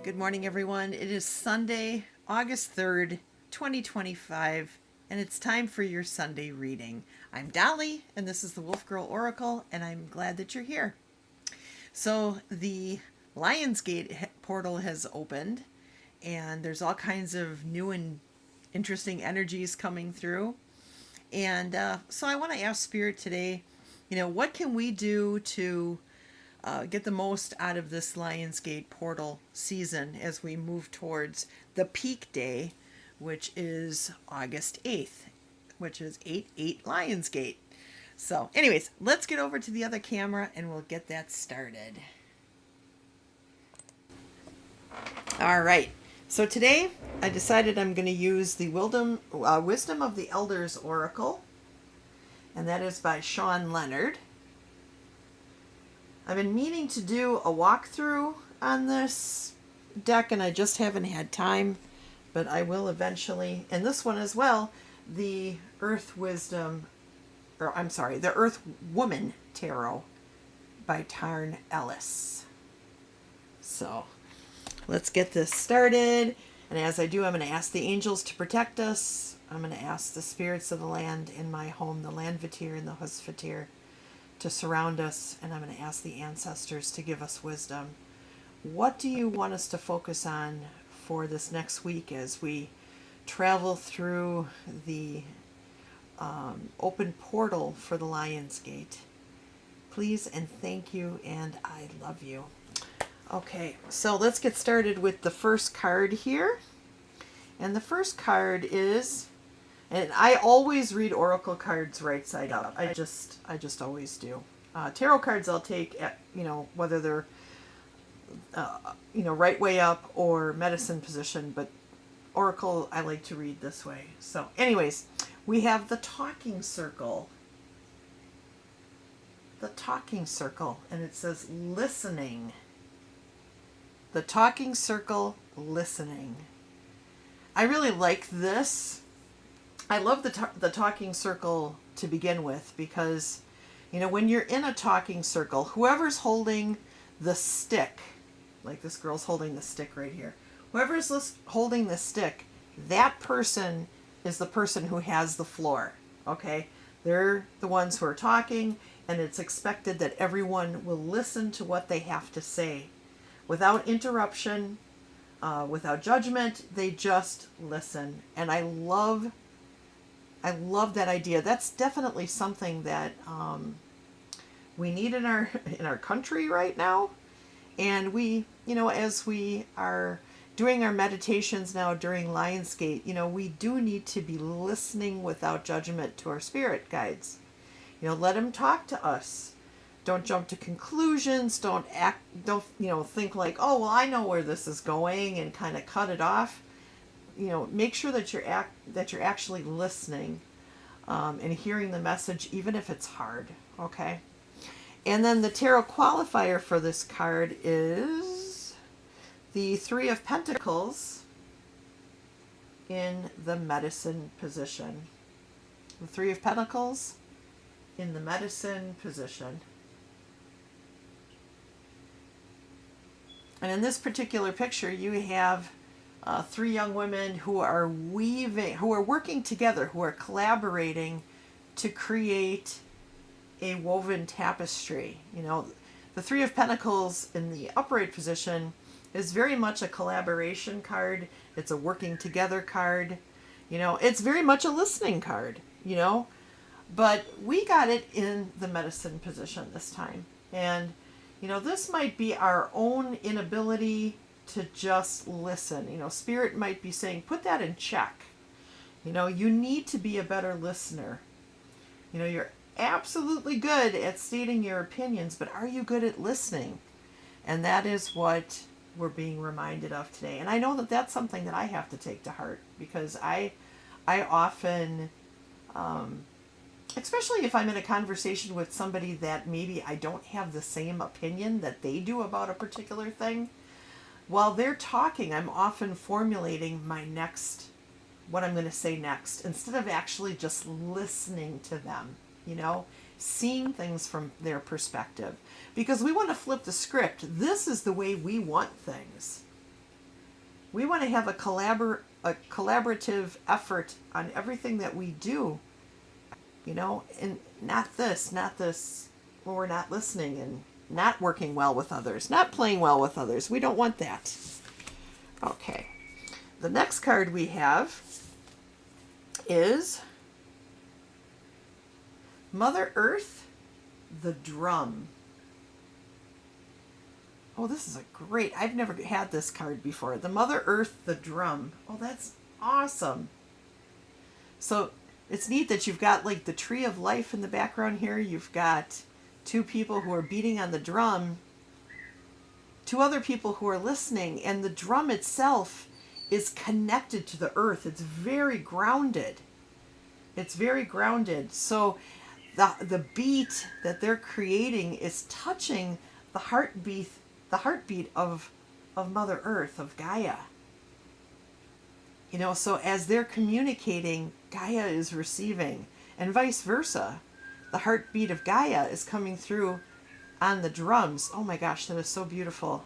Good morning, everyone. It is Sunday, August 3rd, 2025, and it's time for your Sunday reading. I'm Dolly, and this is the Wolf Girl Oracle, and I'm glad that you're here. So, the Lionsgate portal has opened, and there's all kinds of new and interesting energies coming through. And so, I want to ask Spirit today, what can we do to get the most out of this Lionsgate portal season as we move towards the peak day, which is August 8th, which is 8/8 Lionsgate. So, anyways, let's get over to the other camera and we'll get that started. All right. So today I decided I'm going to use the Wisdom of the Elders Oracle, and that is by Sean Leonard. I've been meaning to do a walkthrough on this deck, and I just haven't had time, but I will eventually. And this one as well, the Earth Woman Tarot by Tarn Ellis. So let's get this started. And as I do, I'm going to ask the angels to protect us. I'm going to ask the spirits of the land in my home, the Landvatir and the Husvatir, to surround us, and I'm going to ask the ancestors to give us wisdom. What do you want us to focus on for this next week as we travel through the open portal for the Lionsgate? Please and thank you, and I love you. Okay, so let's get started with the first card here. And the first card is, and I always read oracle cards right side up. I just always do. Tarot cards I'll take at, whether they're right way up or medicine position, but oracle I like to read this way. So anyways, we have the talking circle. The talking circle, and it says listening. The talking circle, listening. I really like this. I love the talking circle to begin with because, when you're in a talking circle, whoever's holding the stick, like this girl's holding the stick right here, whoever's holding the stick, that person is the person who has the floor, okay? They're the ones who are talking, and it's expected that everyone will listen to what they have to say without interruption, without judgment. They just listen, and I love that idea. That's definitely something that we need in our country right now. And we, as we are doing our meditations now during Lionsgate, we do need to be listening without judgment to our spirit guides. Let them talk to us. Don't jump to conclusions. Don't think like, oh, well, I know where this is going, and kind of cut it off. Make sure that you're actually listening and hearing the message, even if it's hard. Okay. And then the tarot qualifier for this card is the Three of Pentacles in the medicine position. The Three of Pentacles in the medicine position. And in this particular picture, you have three young women who are working together, who are collaborating to create a woven tapestry. The Three of Pentacles in the upright position is very much a collaboration card. It's a working together card. It's very much a listening card, but we got it in the medicine position this time. And, this might be our own inability to just listen. Spirit might be saying, put that in check. You need to be a better listener. You're absolutely good at stating your opinions, but are you good at listening? And that is what we're being reminded of today. And I know that that's something that I have to take to heart, because I often, especially if I'm in a conversation with somebody that maybe I don't have the same opinion that they do about a particular thing, while they're talking, I'm often formulating what I'm going to say next, instead of actually just listening to them, seeing things from their perspective. Because we want to flip the script. This is the way we want things. We want to have a collaborative effort on everything that we do, and not this when we're not listening and not working well with others, not playing well with others. We don't want that. Okay. The next card we have is Mother Earth, the Drum. Oh, this is a great, I've never had this card before. The Mother Earth, the Drum. Oh, that's awesome. So it's neat that you've got like the tree of life in the background here. You've got two people who are beating on the drum, two other people who are listening, and the drum itself is connected to the earth. It's very grounded. It's very grounded. So the beat that they're creating is touching the heartbeat of Mother Earth, of Gaia. So as they're communicating, Gaia is receiving, and vice versa. The heartbeat of Gaia is coming through on the drums. Oh my gosh, that is so beautiful.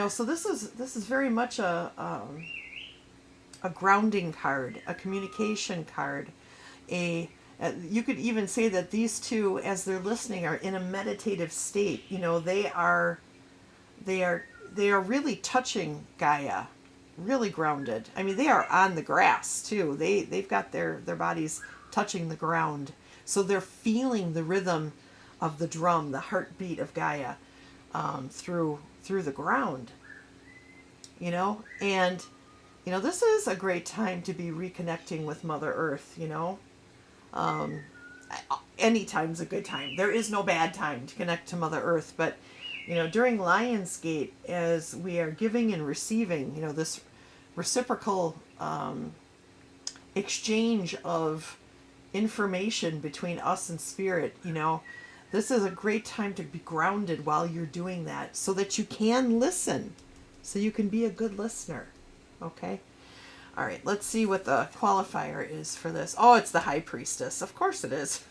So this is very much a grounding card, a communication card. You could even say that these two, as they're listening, are in a meditative state. They are really touching Gaia, really grounded. I mean, they are on the grass too. They've got their bodies touching the ground, so they're feeling the rhythm of the drum, the heartbeat of Gaia, through the ground. And this is a great time to be reconnecting with Mother Earth. Any time's a good time. There is no bad time to connect to Mother Earth, but during Lionsgate, as we are giving and receiving, this reciprocal exchange of information between us and spirit, this is a great time to be grounded while you're doing that, so that you can listen, so you can be a good listener. Okay. All right, let's see what the qualifier is for this. Oh, it's the High Priestess. Of course it is.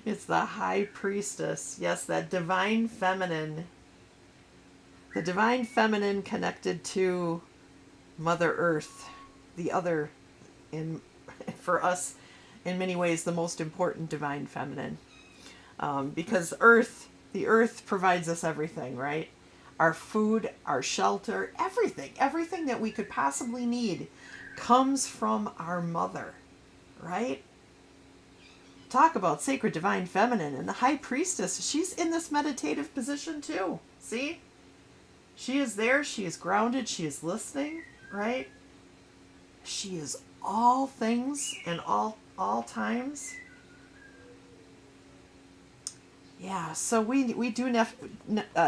It's the High Priestess. Yes, that divine feminine. The divine feminine connected to Mother Earth, the other, for us, in many ways, the most important divine feminine. Because the earth provides us everything, right? Our food, our shelter, everything that we could possibly need comes from our mother, right? Talk about sacred divine feminine. And the High Priestess, she's in this meditative position too. See? She is there, she is grounded, she is listening, right? She is all things and all times. Yeah, so we do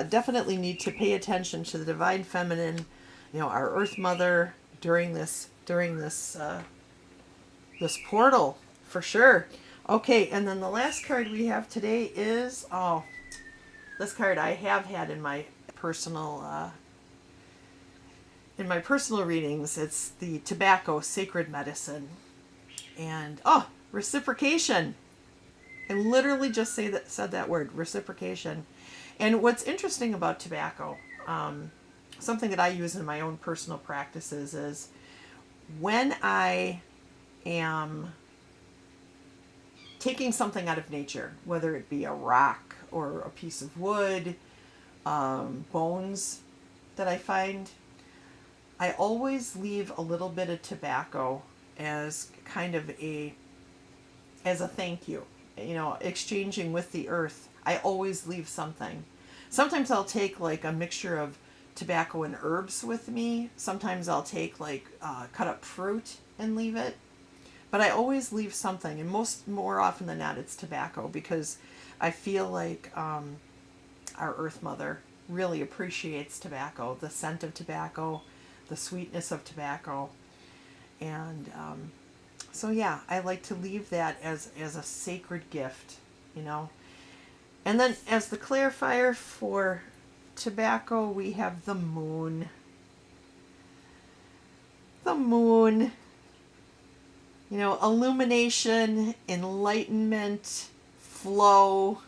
definitely need to pay attention to the divine feminine, our Earth Mother during this this portal, for sure. Okay, and then the last card we have today is this card I have had in my personal readings. It's the Tobacco Sacred Medicine, and reciprocation. I literally just said that word, reciprocation. And what's interesting about tobacco, something that I use in my own personal practices, is when I am taking something out of nature, whether it be a rock or a piece of wood, bones that I find, I always leave a little bit of tobacco as kind of as a thank you. Exchanging with the earth. I always leave something. Sometimes I'll take like a mixture of tobacco and herbs with me. Sometimes I'll take like cut up fruit and leave it. But I always leave something, and more often than not, it's tobacco, because I feel like our Earth Mother really appreciates tobacco, the scent of tobacco, the sweetness of tobacco, and so yeah, I like to leave that as a sacred gift, And then as the clarifier for tobacco, we have the moon. The moon. Illumination, enlightenment, flow.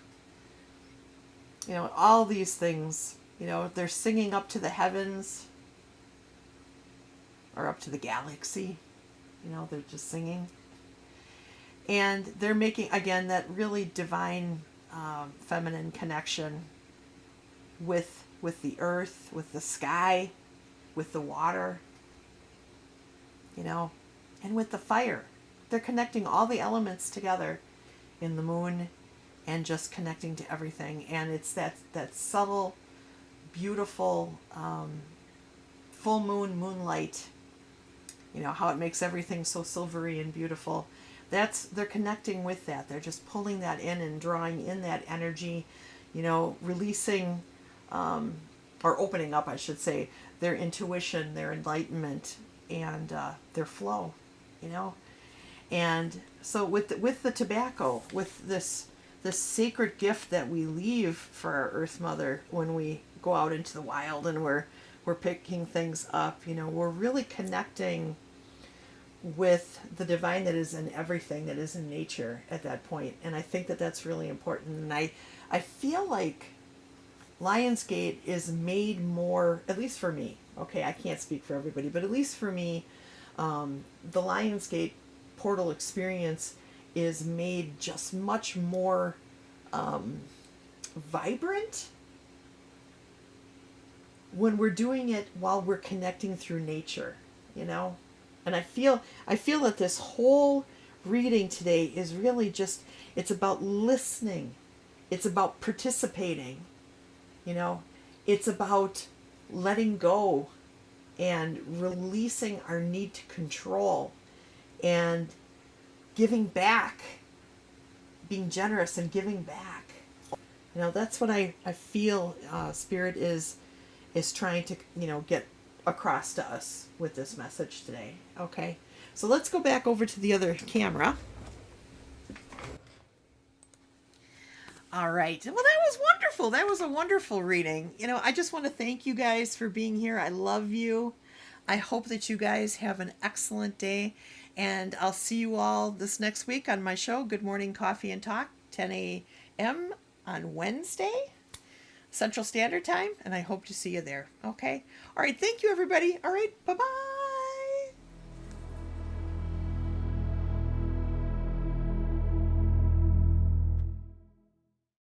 You know, all these things, you know, they're singing up to the heavens or up to the galaxy. You know, they're just singing. And they're making, again, that really divine feminine connection with the earth, with the sky, with the water, you know, and with the fire. They're connecting all the elements together in the moon and just connecting to everything. And it's that subtle, beautiful full moon moonlight, you know, how it makes everything so silvery and beautiful. They're connecting with that. They're just pulling that in and drawing in that energy, you know, releasing or opening up, I should say, their intuition, their enlightenment, and their flow, you know. And so with the tobacco, with this sacred gift that we leave for our Earth Mother when we go out into the wild and we're picking things up, you know, we're really connecting with the divine that is in everything, that is in nature at that point. And I think that that's really important. And I feel like Lionsgate is made more, at least for me, okay, I can't speak for everybody, but at least for me, the Lionsgate portal experience is made just much more vibrant when we're doing it while we're connecting through nature, you know. And I feel that this whole reading today is really just, it's about listening, it's about participating, you know, it's about letting go and releasing our need to control and giving back, being generous and giving back. You know, that's what I feel Spirit is trying to, you know, get across to us with this message today. Okay, so let's go back over to the other camera. All right. Well, that was wonderful. That was a wonderful reading. You know, I just want to thank you guys for being here. I love you. I hope that you guys have an excellent day. And I'll see you all this next week on my show, Good Morning Coffee and Talk, 10 a.m. on Wednesday, Central Standard Time. And I hope to see you there. Okay. All right. Thank you, everybody. All right. Bye-bye.